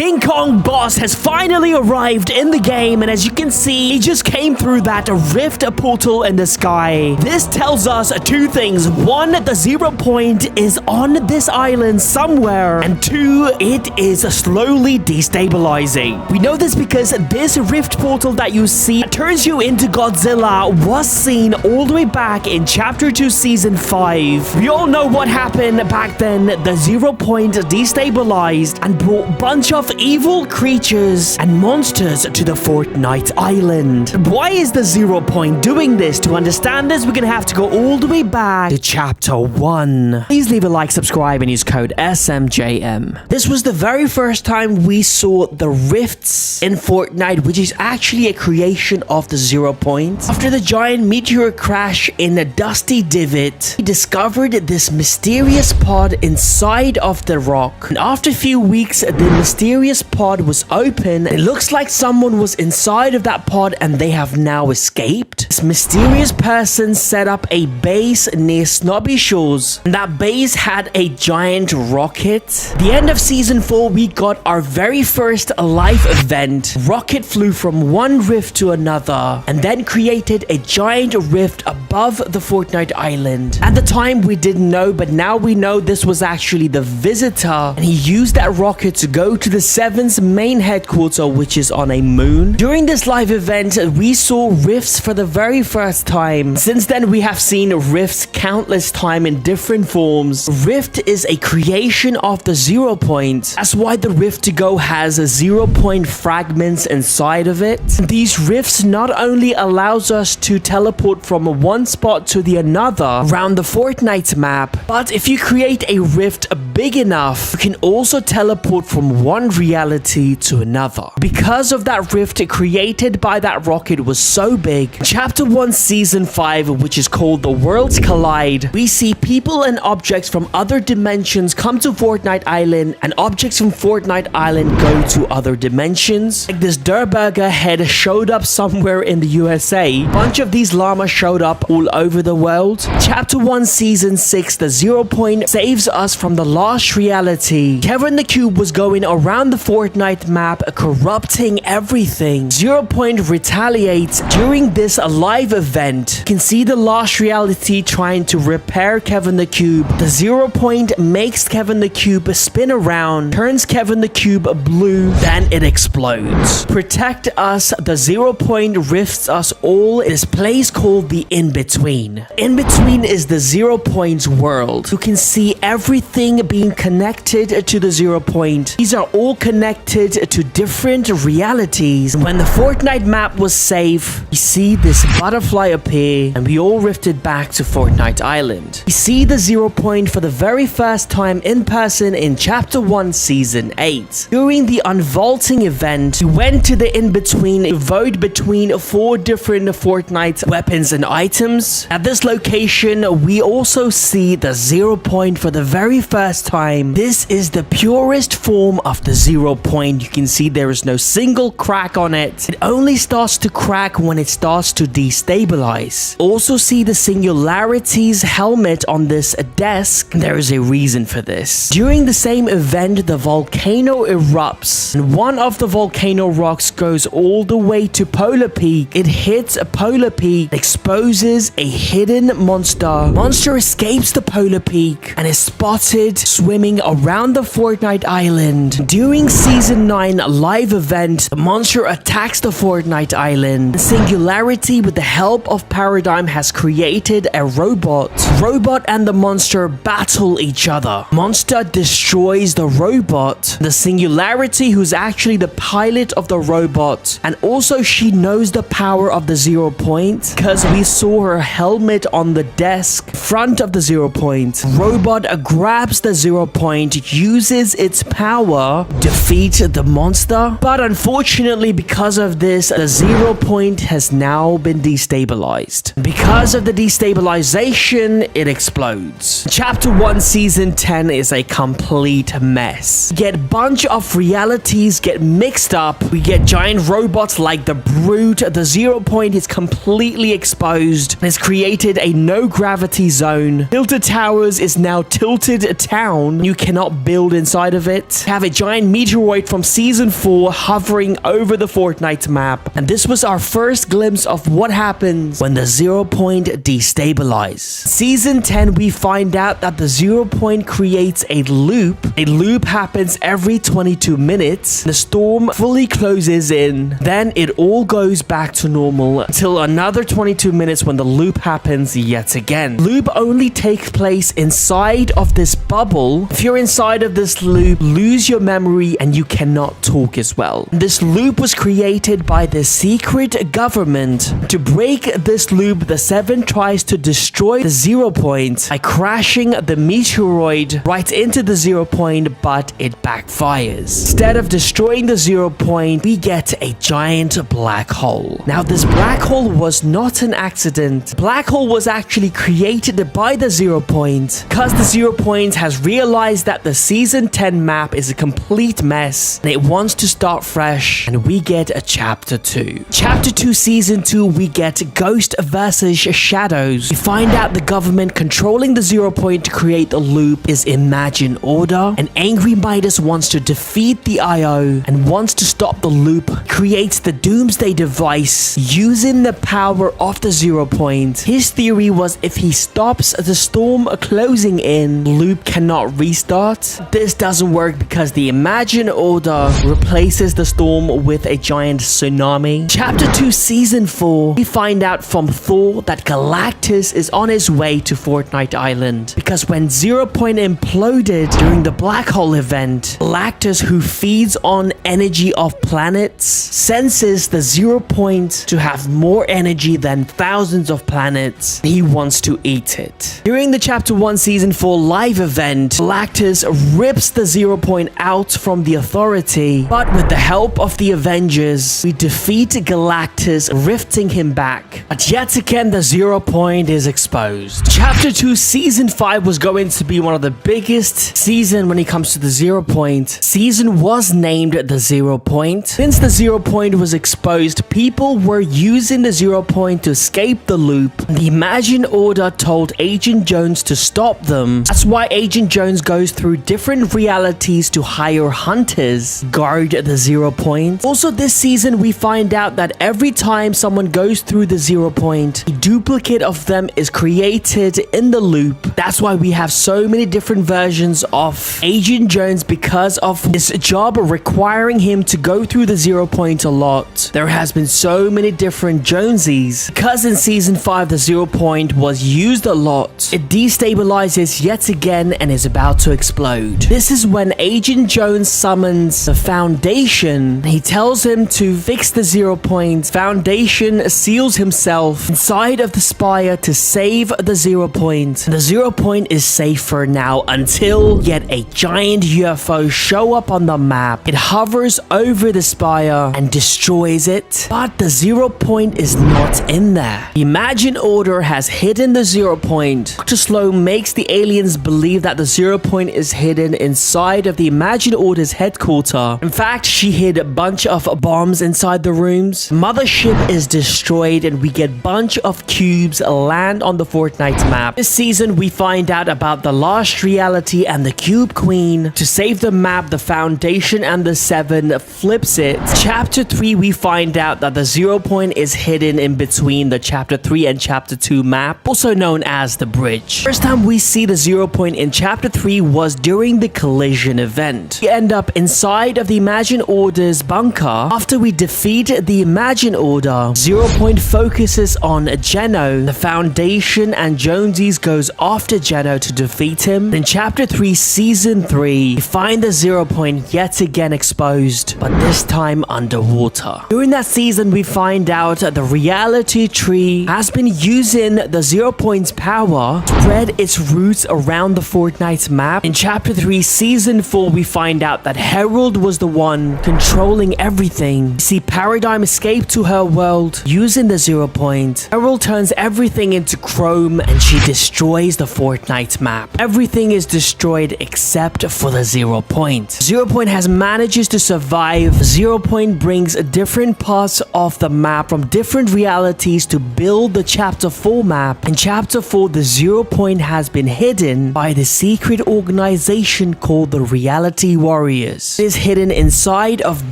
King Kong boss has finally arrived in the game, and as you can see, he just came through that rift portal in the sky. This tells us two things. One, the 0 point is on this island somewhere, and two, it is slowly destabilizing. We know this because this rift portal that you see turns you into Godzilla was seen all the way back in Chapter 2 Season 5. We all know what happened back then. The 0 point destabilized and brought a bunch of evil creatures and monsters to the Fortnite island. Why is the 0 point doing this? To understand this, we're gonna have to go all the way back to Chapter 1. Please leave a like, subscribe, and use code SMJM. This was the very first time we saw the rifts in Fortnite, which is actually a creation of the 0 point. After the giant meteor crash in a dusty divot, we discovered this mysterious pod inside of the rock. And after a few weeks, the mysterious pod was open. It looks like someone was inside of that pod and they have now escaped. This mysterious person set up a base near Snobby Shores, and that base had a giant rocket. At the end of Season 4, we got our very first live event. Rocket flew from one rift to another and then created a giant rift above the Fortnite island. At the time, we didn't know, but now we know this was actually the visitor, and he used that rocket to go to the Seven's main headquarters, which is on a moon. During this live event, we saw rifts for the very first time. Since then, we have seen rifts countless times in different forms. Rift is a creation of the 0 point. That's why the rift to go has a 0 point fragments inside of it. These rifts not only allows us to teleport from one spot to the another around the Fortnite map, but if you create a rift big enough, you can also teleport from one reality to another. Because of that rift created by that rocket was so big, Chapter 1 Season 5, which is called The Worlds Collide, we see people and objects from other dimensions come to Fortnite Island, and objects from Fortnite Island go to other dimensions. Like this Durburger head showed up somewhere in the USA. A bunch of these llamas showed up all over the world. Chapter 1 Season 6, the 0 point saves us from the lost reality. Kevin the Cube was going around the Fortnite map, corrupting everything. 0 point retaliates during this live event. You can see the lost reality trying to repair Kevin the Cube. The 0 point makes Kevin the Cube spin around, turns Kevin the Cube blue, then it explodes. Protect us, the 0 point rifts us all in this place called the In-Between. In-Between is the 0 point's world. You can see everything being connected to the 0 point. These are all connected to different realities. When the Fortnite map was safe, we see this butterfly appear, and we all rifted back to Fortnite Island. We see the 0 point for the very first time in person in Chapter 1 Season 8. During the unvaulting event, we went to the In-Between to vote between 4 different Fortnite weapons and items. At this location, we also see the 0 point for the very first time. This is the purest form of the 0 point. You can see there is no single crack on it. It only starts to crack when it starts to destabilize. Also see the Singularity's helmet on this desk. There is a reason for this. During the same event, the volcano erupts, and one of the volcano rocks goes all the way to Polar Peak. It hits a Polar Peak, exposes a hidden monster. Monster escapes the Polar Peak and is spotted swimming around the Fortnite island. During Season 9 live event, the monster attacks the Fortnite island. Singularity, with the help of Paradigm, has created a robot. Robot and the monster battle each other. Monster destroys the robot. The Singularity, who's actually the pilot of the robot, and also she knows the power of the 0 point because we saw her helmet on the desk front of the 0 point. Robot grabs the 0 point, uses its power, defeats the monster, but unfortunately because of this, the 0 point has now been destabilized. Because of the destabilization, it explodes. Chapter 1 Season 10 is a complete mess. We get a bunch of realities get mixed up. We get giant robots like the Brute. The 0 point is completely exposed and has created a no gravity zone. Tilted Towers is now Tilted Town. down, you cannot build inside of it. We have a giant meteoroid from Season 4 hovering over the Fortnite map. And this was our first glimpse of what happens when the 0 point destabilizes. Season 10, we find out that the 0 point creates a loop. A loop happens every 22 minutes. The storm fully closes in. Then it all goes back to normal until another 22 minutes when the loop happens yet again. Loop only takes place inside of this bubble. If you're inside of this loop, lose your memory and you cannot talk as well. This loop was created by the secret government. To break this loop, the 7 tries to destroy the 0 point by crashing the meteoroid right into the 0 point, but it backfires. Instead of destroying the 0 point, we get a giant black hole. Now, this black hole was not an accident. Black hole was actually created by the 0 point because the 0 point has realized that the Season 10 map is a complete mess and it wants to start fresh, and we get a Chapter 2. Chapter 2 Season 2, we get Ghost versus Shadows. We find out the government controlling the 0 point to create the loop is Imagine Order, and Angry Midas wants to defeat the IO and wants to stop the loop. He creates the Doomsday device using the power of the 0 point. His theory was if he stops the storm closing in, the loop cannot restart. This doesn't work because the Imagine Order replaces the storm with a giant tsunami. Chapter 2 Season 4, we find out from Thor that Galactus is on his way to Fortnite Island because when 0 point imploded during the black hole event, Galactus, who feeds on energy of planets, senses the 0 point to have more energy than thousands of planets. He wants to eat it. During the Chapter 1 Season 4 live event, Galactus rips the 0 point out from the Authority, but with the help of the Avengers, we defeat Galactus, rifting him back. But yet again, the 0 point is exposed. Chapter 2 Season 5 was going to be one of the biggest season when it comes to the 0 point. Season was named the 0 point. Since the 0 point was exposed, people were using the 0 point to escape the loop. The Imagine Order told Agent Jones to stop them. That's why Agent Jones goes through different realities to hire hunters guard the 0 point. Also, this season we find out that every time someone goes through the 0 point, a duplicate of them is created in the loop. That's why we have so many different versions of Agent Jones because of his job requiring him to go through the 0 point a lot. There has been so many different Jonesies. Because in Season 5 the 0 point was used a lot, it destabilizes yet again and is about to explode. This is when Agent Jones summons the Foundation. He tells him to fix the 0 point. Foundation seals himself inside of the spire to save the 0 point. The 0 point is safe for now until yet a giant UFO show up on the map. It hovers over the spire and destroys it, but the 0 point is not in there. The Imagine Order has hidden the 0 point. Dr. Slow makes the aliens believe that the 0 point is hidden inside of the Imagine Order's headquarters. In fact, she hid a bunch of bombs inside the rooms. Mothership is destroyed and we get bunch of cubes land on the Fortnite map. This season we find out about the Lost Reality and the Cube Queen. To save the map, the Foundation and the 7 flips it. Chapter 3 we find out that the 0 point is hidden in between the Chapter 3 and Chapter 2 map, also known as the bridge. First time we see the 0 point in Chapter 3 was during the collision event. We end up inside of the Imagine Order's bunker. After we defeat the Imagine Order, 0 point focuses on Geno. The Foundation and Jonesies goes after Geno to defeat him. In Chapter 3 Season 3, we find the 0 point yet again exposed, but this time underwater. During that season, we find out the reality tree has been using the 0 point's power to spread its roots around the Fortnite map. In Chapter 3 Season 4, we find out that Herald was the one controlling everything. We see Paradigm escape to her world using the 0 point. Herald turns everything into chrome and she destroys the Fortnite map. Everything is destroyed except for the 0 point. 0 point has manages to survive. 0 point brings different parts of the map from different realities to build the Chapter 4 map. In Chapter 4, the 0 point has been hidden by the secret secret organization called the Reality Warriors. It is hidden inside of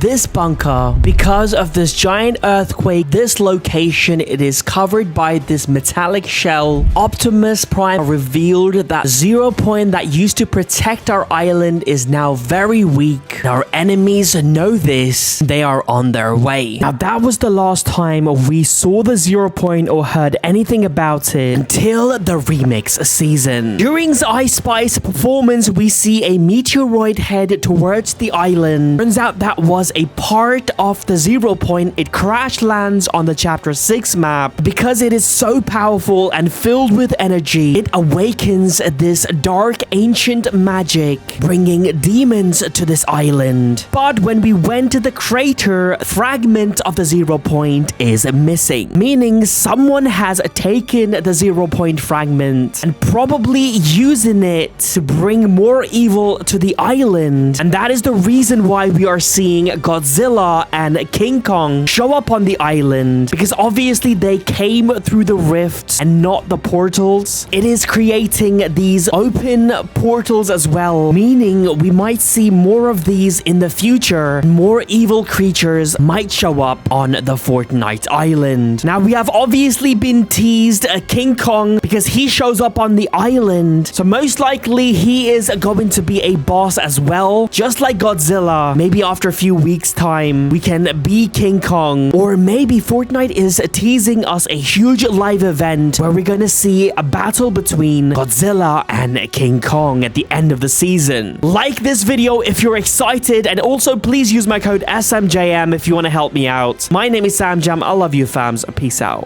this bunker. Because of this giant earthquake, this location, it is covered by this metallic shell. Optimus Prime revealed that Zero Point that used to protect our island is now very weak. Our enemies know this. They are on their way. Now that was the last time we saw the Zero Point or heard anything about it until the remix season. During Ice Spice performance, we see a meteoroid head towards the island. Turns out that was a part of the Zero Point. It crash lands on the Chapter 6 map. Because it is so powerful and filled with energy, it awakens this dark ancient magic, bringing demons to this island. But when we went to the crater, a fragment of the Zero Point is missing, meaning someone has taken the Zero Point fragment and probably using it to bring more evil to the island. And that is the reason why we are seeing Godzilla and King Kong show up on the island, because obviously they came through the rifts and not the portals. It is creating these open portals as well, meaning we might see more of these in the future. More evil creatures might show up on the Fortnite island. Now we have obviously been teased King Kong because he shows up on the island, so most likely he is going to be a boss as well, just like Godzilla. Maybe after a few weeks time we can be King Kong, or maybe Fortnite is teasing us a huge live event where we're gonna see a battle between Godzilla and King Kong at the end of the season. Like this video if you're excited, and also please use my code SMJM if you want to help me out. My name is Sam Jam. I love you fams. Peace out.